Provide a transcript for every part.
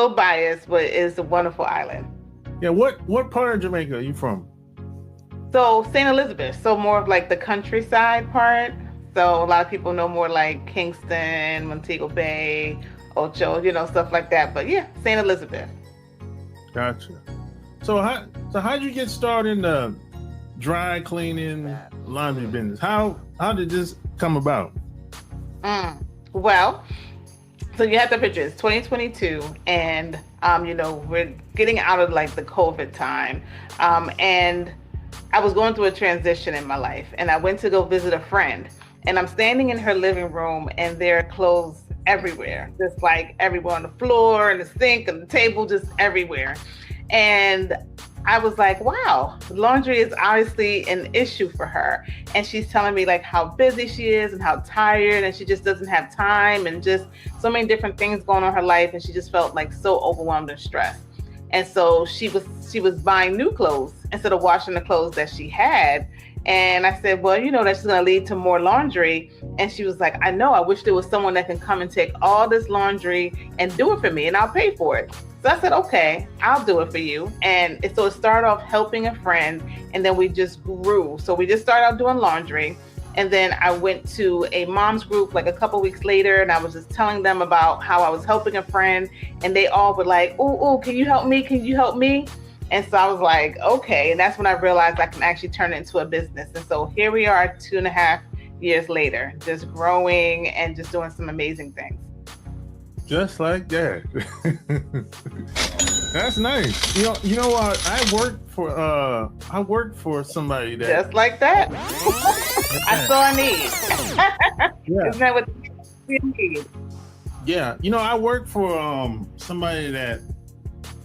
little biased, but it's a wonderful island. Yeah, what part of Jamaica are you from? So St. Elizabeth, so more of like the countryside part. So a lot of people know more like Kingston, Montego Bay, Ocho, stuff like that. But yeah, St. Elizabeth. Gotcha. How'd you get started in the dry cleaning laundry business? How did this come about? Well, so you have to picture it's 2022, and we're getting out of like the COVID time, and I was going through a transition in my life, and I went to go visit a friend, and I'm standing in her living room, and there are clothes everywhere, just like everywhere on the floor and the sink and the table, just everywhere. And I was like, wow, laundry is obviously an issue for her. And she's telling me like how busy she is and how tired, and she just doesn't have time, and just so many different things going on in her life. And she just felt like so overwhelmed and stressed. And so she was buying new clothes instead of washing the clothes that she had. And I said, well, that's going to lead to more laundry. And she was like, I know, I wish there was someone that can come and take all this laundry and do it for me, and I'll pay for it. So I said, okay, I'll do it for you. And so it started off helping a friend, and then we just grew. So we just started out doing laundry. And then I went to a mom's group like a couple weeks later, and I was just telling them about how I was helping a friend. And they all were like, oh, can you help me? Can you help me? And so I was like, okay. And that's when I realized I can actually turn it into a business. And so here we are 2.5 years later, just growing and just doing some amazing things. Just like that. That's nice. You know what? I worked for somebody that just like that. I saw a need. Yeah. Isn't that what you need? Yeah. I worked for somebody that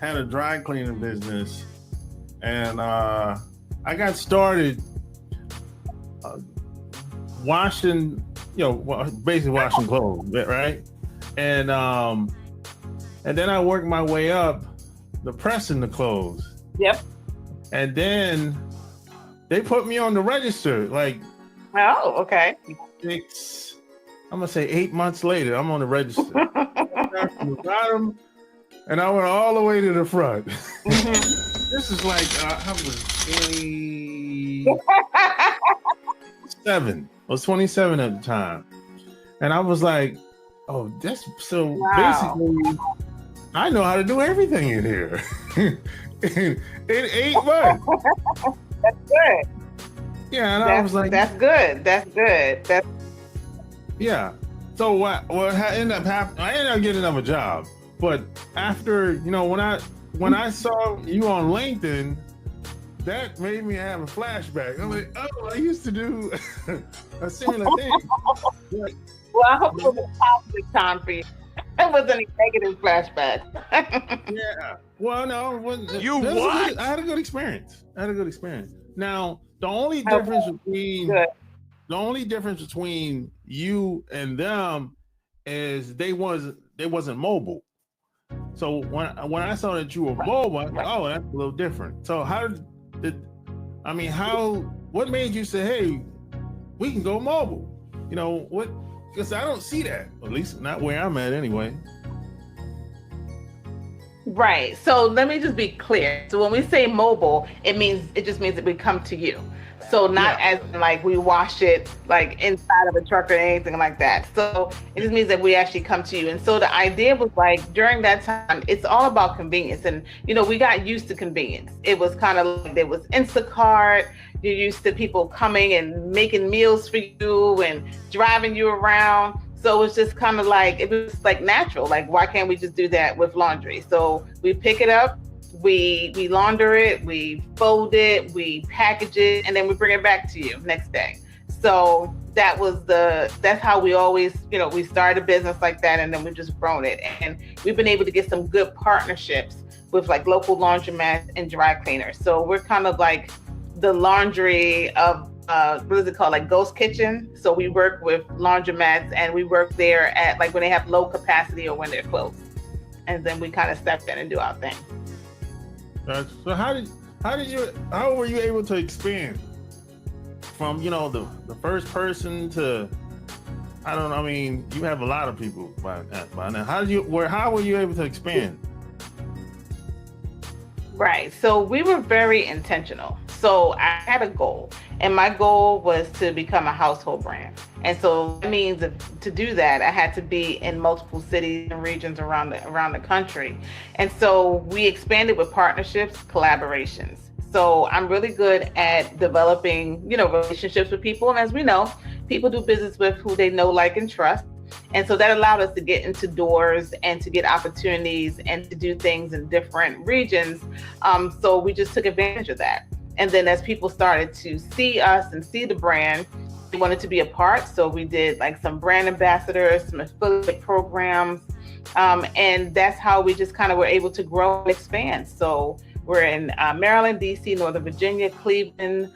had a dry cleaning business, and I got started washing, basically washing clothes, right? And then I worked my way up the pressing the clothes. Yep. And then they put me on the register. Like, oh, okay. I'm gonna say 8 months later, I'm on the register. From the bottom, and I went all the way to the front. Mm-hmm. This is like I was 27. I was 27 at the time, and I was like, oh, that's so. Wow. Basically, I know how to do everything in here. in 8 months. That's good. Yeah, and I was like, that's good. That's good. That's yeah. So what ended up happening? I ended up getting another job, but after when I saw you on LinkedIn, that made me have a flashback. I'm like, oh, I used to do a similar thing. Like, well, I hope it was a positive time for you. It wasn't any negative flashback. Yeah. Well, no, it wasn't. I had a good experience. Now, the only difference between you and them is they wasn't mobile. So when I saw that you were mobile, I was like, oh, that's a little different. So what made you say, hey, we can go mobile? What? Because I don't see that, at least not where I'm at anyway. Right. So let me just be clear. So when we say mobile, it just means that we come to you. So not as like we wash it like inside of a truck or anything like that. So it just means that we actually come to you. And so the idea was like during that time, it's all about convenience. And, we got used to convenience. It was kind of like there was Instacart. You're used to people coming and making meals for you and driving you around. So it was just kind of like, it was like natural. Like, why can't we just do that with laundry? So we pick it up. We launder it, we fold it, we package it, and then we bring it back to you next day. So that's how we always, we started a business like that, and then we've just grown it. And we've been able to get some good partnerships with like local laundromats and dry cleaners. So we're kind of like the laundry of, what is it called? Like ghost kitchen. So we work with laundromats, and we work there at like when they have low capacity or when they're closed. And then we kind of step in and do our thing. So how were you able to expand from the first person to, I don't know, I mean, you have a lot of people by now. How were you able to expand? Right. So we were very intentional. So I had a goal, and my goal was to become a household brand. And so that means that to do that, I had to be in multiple cities and regions around the country. And so we expanded with partnerships, collaborations. So I'm really good at developing, relationships with people. And as we know, people do business with who they know, like, and trust. And so that allowed us to get into doors and to get opportunities and to do things in different regions. So we just took advantage of that. And then as people started to see us and see the brand, they wanted to be a part. So we did like some brand ambassadors, some affiliate programs. And that's how we just kind of were able to grow and expand. So we're in Maryland, DC, Northern Virginia, Cleveland.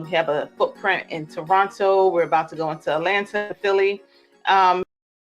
We have a footprint in Toronto. We're about to go into Atlanta, Philly.